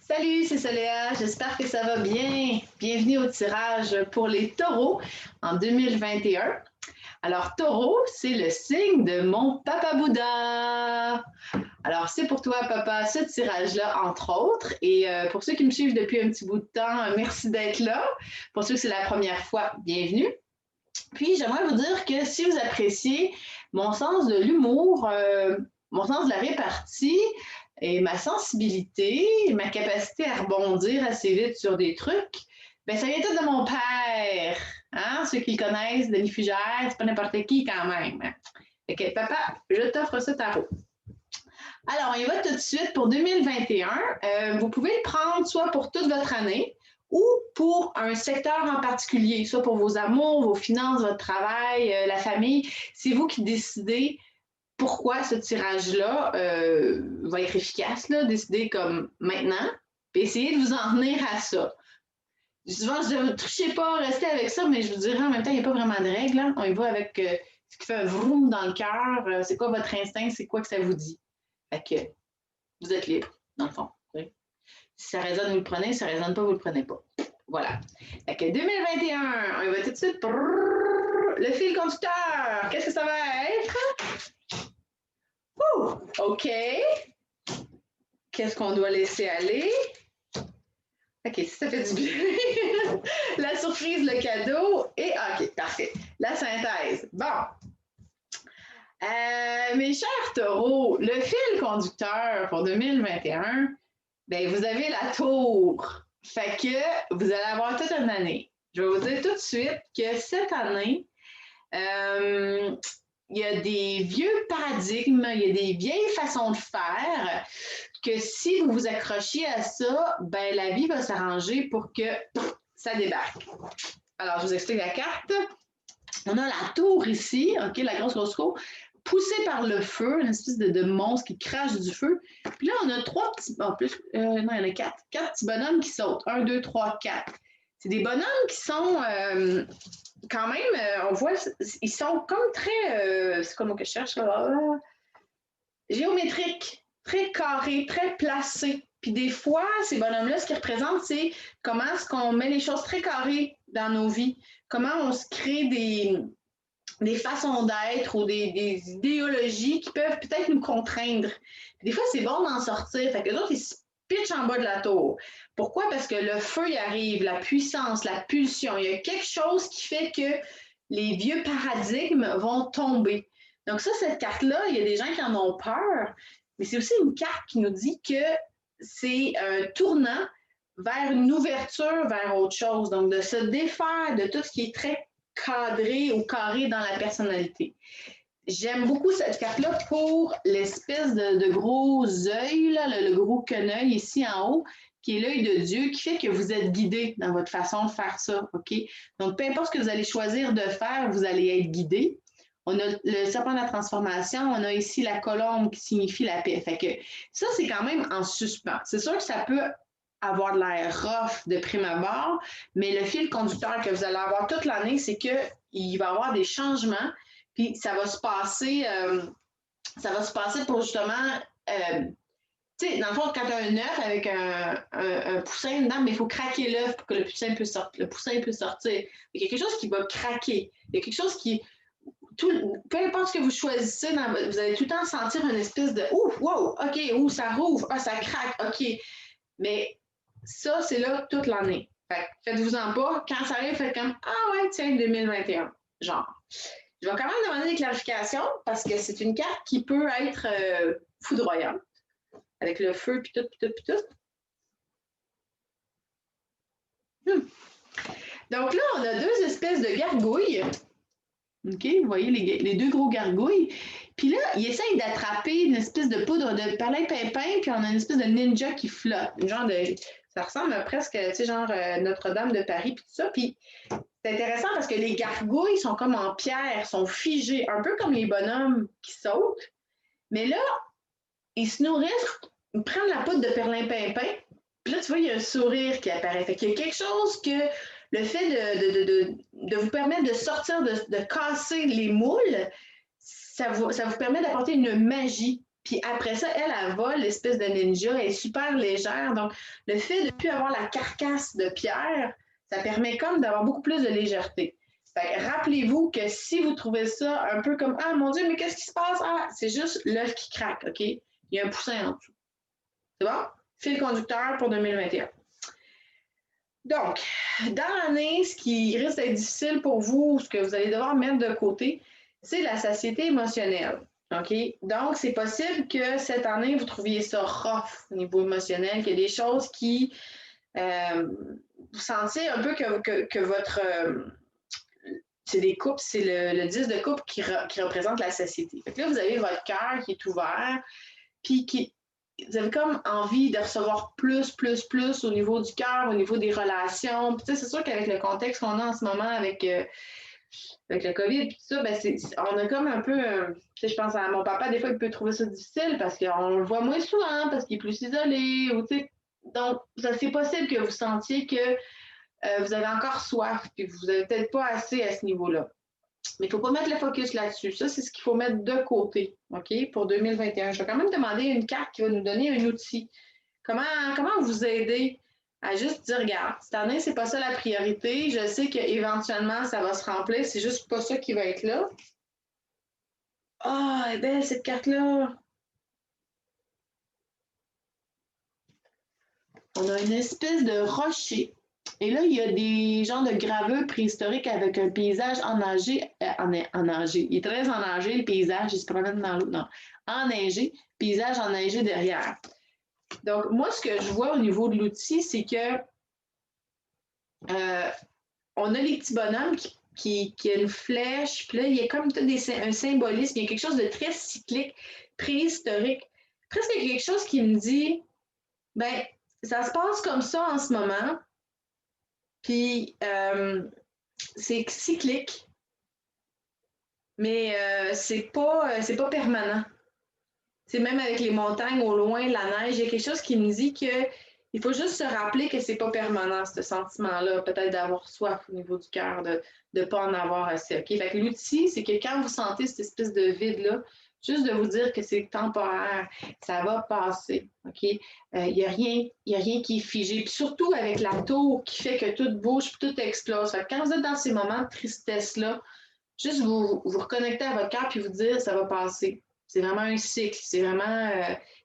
Salut, c'est Soléa, j'espère que ça va bien. Bienvenue au tirage pour les taureaux en 2021. Alors, taureau, c'est le signe de mon papa Bouddha. Alors, c'est pour toi, papa, ce tirage-là, entre autres. Et pour ceux qui me suivent depuis un petit bout de temps, merci d'être là. Pour ceux que c'est la première fois, bienvenue. Puis, j'aimerais vous dire que si vous appréciez mon sens de l'humour, mon sens de la répartie et ma sensibilité, ma capacité à rebondir assez vite sur des trucs, bien, ça vient tout de mon père. Hein? Ceux qui le connaissent, Denis Fugère, c'est pas n'importe qui quand même. OK, papa, je t'offre ce tarot. Alors, on y va tout de suite pour 2021. Vous pouvez le prendre soit pour toute votre année, ou pour un secteur en particulier, soit pour vos amours, vos finances, votre travail, la famille. C'est vous qui décidez pourquoi ce tirage-là va être efficace. Là. Décidez comme maintenant, puis essayez de vous en tenir à ça. Souvent, je dis, ne touchez pas, restez avec ça, mais je vous dirais en même temps, il n'y a pas vraiment de règles. Hein. On y va avec ce qui fait un vroom dans le cœur. C'est quoi votre instinct? C'est quoi que ça vous dit? Fait que vous êtes libre, dans le fond. Oui. Si ça résonne, vous le prenez. Si ça ne résonne pas, vous ne le prenez pas. Voilà. Fait que 2021, on y va tout de suite. Le fil conducteur, qu'est-ce que ça va être? OK. Qu'est-ce qu'on doit laisser aller? OK, ça fait du bien. La surprise, le cadeau. Et OK, parfait. La synthèse. Bon. Mes chers taureaux, le fil conducteur pour 2021, bien, vous avez la tour. Fait que vous allez avoir toute une année. Je vais vous dire tout de suite que cette année, il y a des vieux paradigmes, il y a des vieilles façons de faire que si vous vous accrochiez à ça, ben la vie va s'arranger pour que ça débarque. Alors, je vous explique la carte. On a la tour ici, OK, la grosse tour, poussée par le feu, une espèce de monstre qui crache du feu. Puis là, on a trois petits, non, il y en a quatre petits bonhommes qui sautent. 1, 2, 3, 4. C'est des bonhommes qui sont quand même, on voit, ils sont comme très, c'est quoi le mot que je cherche là? Géométriques, très carrés, très placés. Puis des fois, ces bonhommes-là, ce qu'ils représentent, c'est comment est-ce qu'on met les choses très carrées dans nos vies, comment on se crée des façons d'être ou des idéologies qui peuvent peut-être nous contraindre. Puis des fois, c'est bon d'en sortir. Fait que les autres, ils se pitchent en bas de la tour. Pourquoi? Parce que le feu y arrive, la puissance, la pulsion. Il y a quelque chose qui fait que les vieux paradigmes vont tomber. Donc ça, cette carte-là, il y a des gens qui en ont peur, mais c'est aussi une carte qui nous dit que c'est un tournant vers une ouverture vers autre chose. Donc de se défaire de tout ce qui est très cadré ou carré dans la personnalité. J'aime beaucoup cette carte-là pour l'espèce de gros œil, là, le gros quenouille ici en haut, qui est l'œil de Dieu, qui fait que vous êtes guidé dans votre façon de faire ça. OK? Donc, peu importe ce que vous allez choisir de faire, vous allez être guidé. On a le serpent de la transformation, on a ici la colombe qui signifie la paix. Fait que ça, c'est quand même en suspens. C'est sûr que ça peut avoir de l'air rough de prime abord, mais le fil conducteur que vous allez avoir toute l'année, c'est qu'il va y avoir des changements, puis ça va se passer pour justement, tu sais, dans le fond, quand tu as un œuf avec un poussin dedans, mais il faut craquer l'œuf pour que le poussin puisse sortir. Il y a quelque chose qui va craquer. Il y a quelque chose qui, peu importe ce que vous choisissez, vous allez tout le temps sentir une espèce de « ouf, wow, OK, ça rouvre, ça craque, OK ». Mais ça, c'est là toute l'année. Faites-vous-en pas. Quand ça arrive, faites comme « Ah ouais, tiens, 2021 ». Genre. Je vais quand même demander des clarifications parce que c'est une carte qui peut être foudroyante. Avec le feu, puis tout. Donc là, on a deux espèces de gargouilles. OK, vous voyez les deux gros gargouilles. Puis là, ils essayent d'attraper une espèce de poudre de perlimpinpin, puis on a une espèce de ninja qui flotte. Ça ressemble presque, tu sais, genre Notre-Dame de Paris, puis tout ça. Puis c'est intéressant parce que les gargouilles sont comme en pierre, sont figées, un peu comme les bonhommes qui sautent. Mais là, ils se nourrissent, ils prennent la poudre de perlimpinpin, puis là, tu vois, il y a un sourire qui apparaît. Fait qu'il y a quelque chose que le fait de vous permettre de sortir, de casser les moules, ça vous permet d'apporter une magie. Puis après ça, elle vole l'espèce de ninja, elle est super légère. Donc, le fait de ne plus avoir la carcasse de pierre, ça permet comme d'avoir beaucoup plus de légèreté. Rappelez-vous que si vous trouvez ça un peu comme ah mon Dieu, mais qu'est-ce qui se passe? Ah, c'est juste l'œuf qui craque, OK? Il y a un poussin en dessous. C'est bon? Fil conducteur pour 2021. Donc, dans l'année, ce qui risque d'être difficile pour vous, ce que vous allez devoir mettre de côté, c'est la satiété émotionnelle. OK? Donc, c'est possible que cette année, vous trouviez ça rough au niveau émotionnel, qu'il y a des choses qui vous sentiez un peu que votre. C'est des coupes, c'est le 10 de coupe qui représente la satiété. Fait que là, vous avez votre cœur qui est ouvert, puis vous avez comme envie de recevoir plus au niveau du cœur, au niveau des relations. Puis, c'est sûr qu'avec le contexte qu'on a en ce moment avec le COVID et tout ça, ben on a comme un peu, je pense à mon papa, des fois, il peut trouver ça difficile parce qu'on le voit moins souvent, parce qu'il est plus isolé. Donc, c'est possible que vous sentiez que vous avez encore soif, puis vous n'avez peut-être pas assez à ce niveau-là. Mais il ne faut pas mettre le focus là-dessus. Ça, c'est ce qu'il faut mettre de côté, OK, pour 2021. Je vais quand même demander une carte qui va nous donner un outil. Comment vous aider à juste dire, regarde, cette année, c'est pas ça la priorité. Je sais qu'éventuellement, ça va se remplir. C'est juste pas ça qui va être là. Ah, elle est belle, cette carte-là. On a une espèce de rocher. Et là, il y a des genres de gravures préhistoriques avec un paysage enneigé. Il est très enneigé, le paysage, il se promène dans l'eau. Non, enneigé, paysage enneigé derrière. Donc, moi, ce que je vois au niveau de l'outil, c'est que on a les petits bonhommes qui a une flèche, puis là, il y a comme un symbolisme, il y a quelque chose de très cyclique, préhistorique. Presque quelque chose qui me dit, ben, ça se passe comme ça en ce moment, puis c'est cyclique, mais c'est pas permanent. C'est même avec les montagnes au loin, la neige, il y a quelque chose qui me dit qu'il faut juste se rappeler que c'est pas permanent, ce sentiment-là, peut-être d'avoir soif au niveau du cœur, de ne pas en avoir assez. OK? Fait que l'outil, c'est que quand vous sentez cette espèce de vide-là, juste de vous dire que c'est temporaire, ça va passer. OK? Il n'y a rien qui est figé. Puis surtout avec la tour qui fait que tout bouge, tout explose. Fait que quand vous êtes dans ces moments de tristesse-là, juste vous reconnecter à votre cœur puis vous dire ça va passer. C'est vraiment un cycle. C'est vraiment.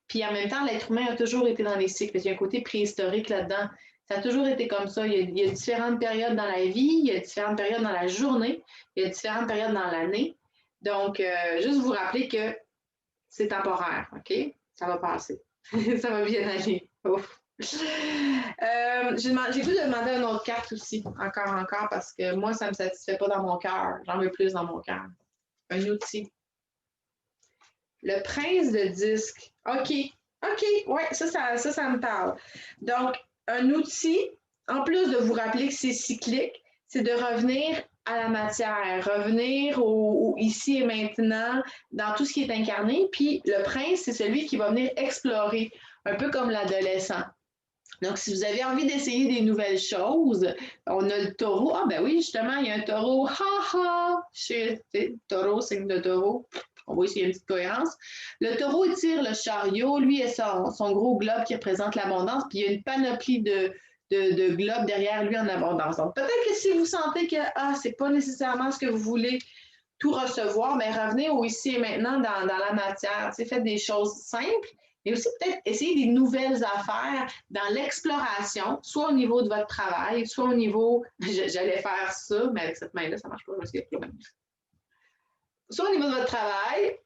Puis en même temps, l'être humain a toujours été dans les cycles. Il y a un côté préhistorique là-dedans. Ça a toujours été comme ça. Il y a différentes périodes dans la vie, il y a différentes périodes dans la journée, il y a différentes périodes dans l'année. Donc, juste vous rappeler que c'est temporaire, OK? Ça va passer. Ça va bien aller. Ouf. J'ai le goût de demander une autre carte aussi, encore, parce que moi, ça ne me satisfait pas dans mon cœur. J'en veux plus dans mon cœur. Un outil. Le prince de disque. OK, ouais, ça me parle. Donc, un outil, en plus de vous rappeler que c'est cyclique, c'est de revenir à la matière, revenir au ici et maintenant, dans tout ce qui est incarné. Puis le prince, c'est celui qui va venir explorer, un peu comme l'adolescent. Donc, si vous avez envie d'essayer des nouvelles choses, on a le taureau. Ah, ben oui, justement, il y a un taureau. Ha ha! Taureau, signe de taureau. On voit s'il y a une petite cohérence. Le taureau tire le chariot. Lui et son gros globe qui représente l'abondance. Puis il y a une panoplie de globes derrière lui en abondance. Donc, peut-être que si vous sentez que c'est pas nécessairement ce que vous voulez tout recevoir, mais revenez au ici et maintenant dans la matière. Faites des choses simples. Mais aussi peut-être essayer des nouvelles affaires dans l'exploration, soit au niveau de votre travail, soit au niveau, j'allais faire ça, mais avec cette main-là, ça ne marche pas parce qu'il y a plus même. Soit au niveau de votre travail,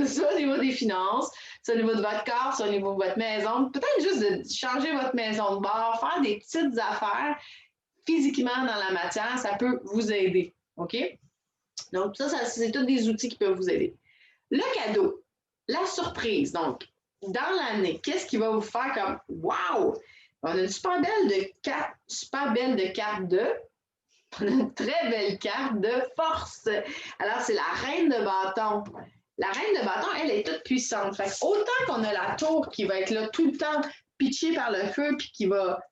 soit au niveau des finances, soit au niveau de votre corps, soit au niveau de votre maison. Peut-être juste de changer votre maison de bord, faire des petites affaires physiquement dans la matière, ça peut vous aider. OK? Donc, ça c'est tous des outils qui peuvent vous aider. Le cadeau, la surprise. Donc, dans l'année, qu'est-ce qui va vous faire comme wow! On a une super belle carte de. On a une très belle carte de force. Alors, c'est la reine de bâton. La reine de bâton, elle est toute puissante. Fait autant qu'on a la tour qui va être là tout le temps pitchée par le feu, puis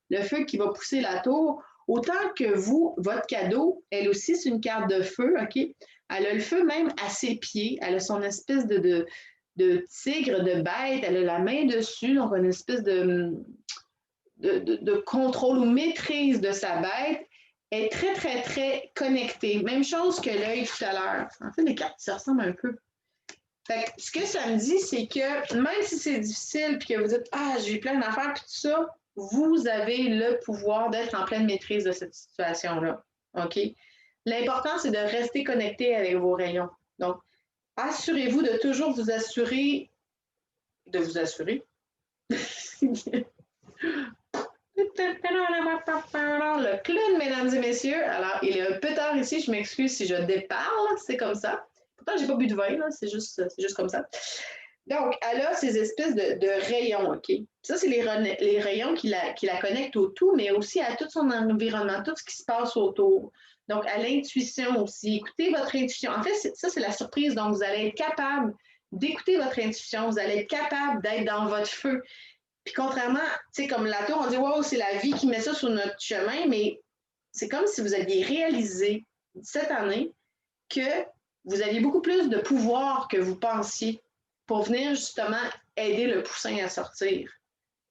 le feu qui va pousser la tour, autant que vous, votre cadeau, elle aussi, c'est une carte de feu, OK? Elle a le feu même à ses pieds. Elle a son espèce de tigre, de bête, elle a la main dessus, donc on a une espèce de contrôle ou maîtrise de sa bête, est très, très, très connectée. Même chose que l'œil tout à l'heure. En fait, les cartes se ressemblent un peu. Fait que, ce que ça me dit, c'est que même si c'est difficile, puis que vous dites « Ah, j'ai plein d'affaires, puis tout ça », vous avez le pouvoir d'être en pleine maîtrise de cette situation-là. OK? L'important, c'est de rester connecté avec vos rayons. Donc, assurez-vous de toujours vous assurer, le clown, mesdames et messieurs. Alors, il est un peu tard ici. Je m'excuse si je déparle. C'est comme ça. Pourtant, j'ai pas bu de vin. C'est juste comme ça. Donc, elle a ces espèces de rayons. OK? Ça, c'est les rayons qui la connectent au tout, mais aussi à tout son environnement, tout ce qui se passe autour. Donc, à l'intuition aussi. Écoutez votre intuition. En fait, ça, c'est la surprise. Donc, vous allez être capable d'écouter votre intuition. Vous allez être capable d'être dans votre feu. Puis contrairement, tu sais, comme la tour, on dit, wow, c'est la vie qui met ça sur notre chemin, mais c'est comme si vous aviez réalisé cette année que vous aviez beaucoup plus de pouvoir que vous pensiez pour venir justement aider le poussin à sortir.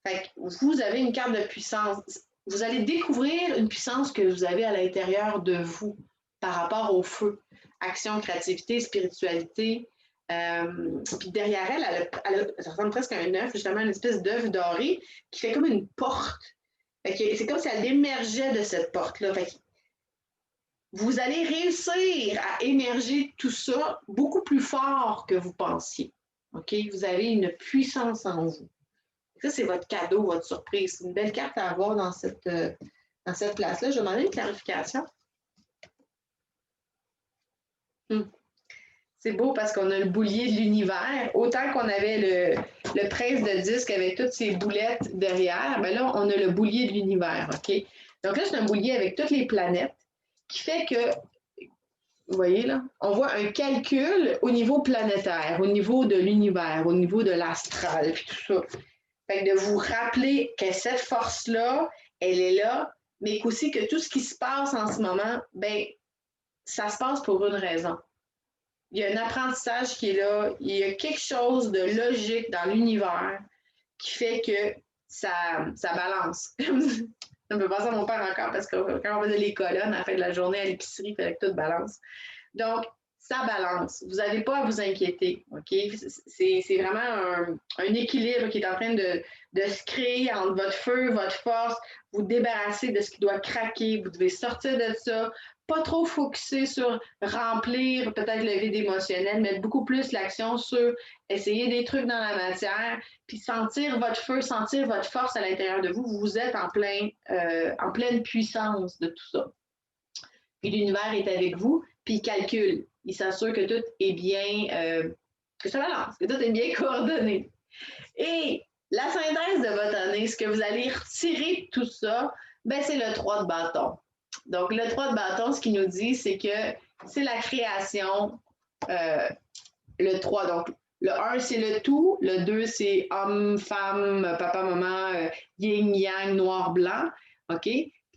Fait que vous avez une carte de puissance. Vous allez découvrir une puissance que vous avez à l'intérieur de vous par rapport au feu. Action, créativité, spiritualité. Puis derrière elle, ça ressemble presque à un œuf, justement, une espèce d'œuf doré qui fait comme une porte. C'est comme si elle émergeait de cette porte-là. Vous allez réussir à émerger tout ça beaucoup plus fort que vous pensiez. OK? Vous avez une puissance en vous. Ça, c'est votre cadeau, votre surprise. C'est une belle carte à avoir dans cette place-là. Je vais demander une clarification. C'est beau parce qu'on a le boulier de l'univers. Autant qu'on avait le prince de disque avec toutes ses boulettes derrière, ben là, on a le boulier de l'univers. OK? Donc là, c'est un boulier avec toutes les planètes qui fait que, vous voyez là, on voit un calcul au niveau planétaire, au niveau de l'univers, au niveau de l'astral, puis tout ça. Fait que de vous rappeler que cette force-là, elle est là, mais qu'aussi que tout ce qui se passe en ce moment, ben, ça se passe pour une raison. Il y a un apprentissage qui est là, il y a quelque chose de logique dans l'univers qui fait que ça balance. Ça me fait penser à mon père encore, parce que quand on faisait les colonnes à la fin de la journée à l'épicerie, il fallait que tout balance. Donc, ça balance. Vous n'avez pas à vous inquiéter. OK? C'est vraiment un équilibre qui est en train de se créer entre votre feu, votre force, vous débarrasser de ce qui doit craquer. Vous devez sortir de ça. Pas trop focuser sur remplir peut-être le vide émotionnel, mais beaucoup plus l'action sur essayer des trucs dans la matière, puis sentir votre feu, sentir votre force à l'intérieur de vous. Vous êtes en pleine puissance de tout ça. Puis l'univers est avec vous, puis il calcule. Il s'assure que tout est bien, que ça balance, que tout est bien coordonné. Et la synthèse de votre année, ce que vous allez retirer de tout ça, ben, c'est le 3 de bâton. Donc, le 3 de bâton, ce qu'il nous dit, c'est que c'est la création. Le 3, donc le 1, c'est le tout. Le 2, c'est homme, femme, papa, maman, yin, yang, noir, blanc. OK?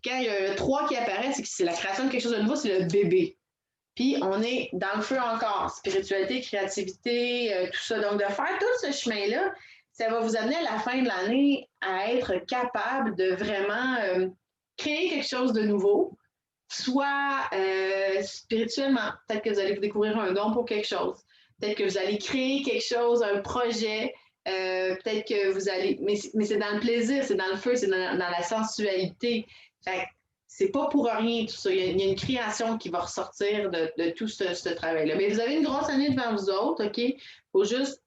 Quand il y a le 3 qui apparaît, c'est que c'est la création de quelque chose de nouveau, c'est le bébé. Puis on est dans le feu encore, spiritualité, créativité, tout ça. Donc de faire tout ce chemin-là, ça va vous amener à la fin de l'année à être capable de vraiment créer quelque chose de nouveau, soit spirituellement. Peut-être que vous allez vous découvrir un don pour quelque chose. Peut-être que vous allez créer quelque chose, un projet. Peut-être que vous allez... Mais c'est dans le plaisir, c'est dans le feu, c'est dans la sensualité. Fait c'est pas pour rien tout ça. Il y a une création qui va ressortir de tout ce travail-là. Mais vous avez une grosse année devant vous autres, OK? Il faut juste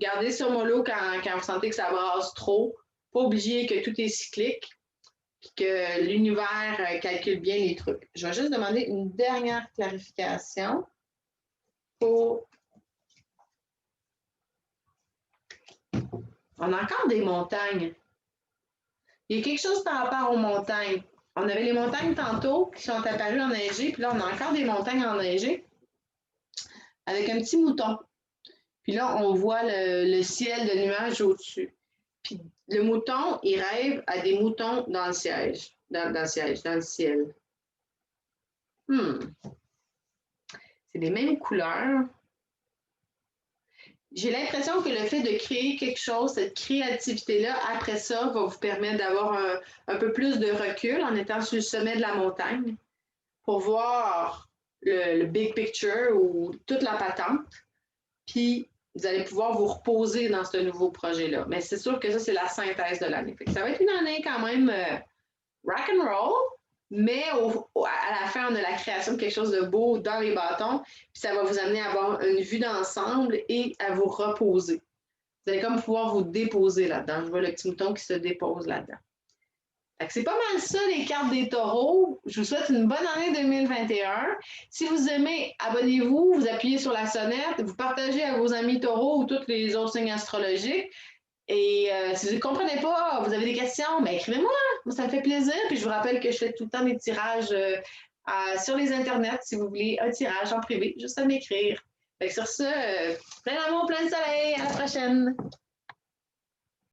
garder sur mollo quand vous sentez que ça brasse trop. Pas oublier que tout est cyclique et que l'univers calcule bien les trucs. Je vais juste demander une dernière clarification pour... On a encore des montagnes. Il y a quelque chose par rapport aux montagnes. On avait les montagnes tantôt qui sont apparues enneigées, puis là, on a encore des montagnes enneigées avec un petit mouton. Puis là, on voit le ciel de nuages au-dessus. Puis le mouton, il rêve à des moutons dans le siège, dans le ciel. C'est les mêmes couleurs. j'ai l'impression que le fait de créer quelque chose, cette créativité-là, après ça, va vous permettre d'avoir un peu plus de recul en étant sur le sommet de la montagne pour voir le big picture ou toute la patente. Puis, vous allez pouvoir vous reposer dans ce nouveau projet-là. Mais c'est sûr que ça, c'est la synthèse de l'année. Ça va être une année quand même rock and roll, mais à la fin, on a la création de quelque chose de beau dans les bâtons, puis ça va vous amener à avoir une vue d'ensemble et à vous reposer. Vous allez comme pouvoir vous déposer là-dedans. Je vois le petit mouton qui se dépose là-dedans. C'est pas mal ça, les cartes des taureaux. Je vous souhaite une bonne année 2021. Si vous aimez, abonnez-vous, vous appuyez sur la sonnette, vous partagez à vos amis taureaux ou tous les autres signes astrologiques. Et si vous ne comprenez pas, vous avez des questions, ben écrivez-moi. Moi, ça me fait plaisir. Puis je vous rappelle que je fais tout le temps des tirages sur les internets. Si vous voulez un tirage en privé, juste à m'écrire. Sur ce, plein d'amour, plein de soleil. À la prochaine.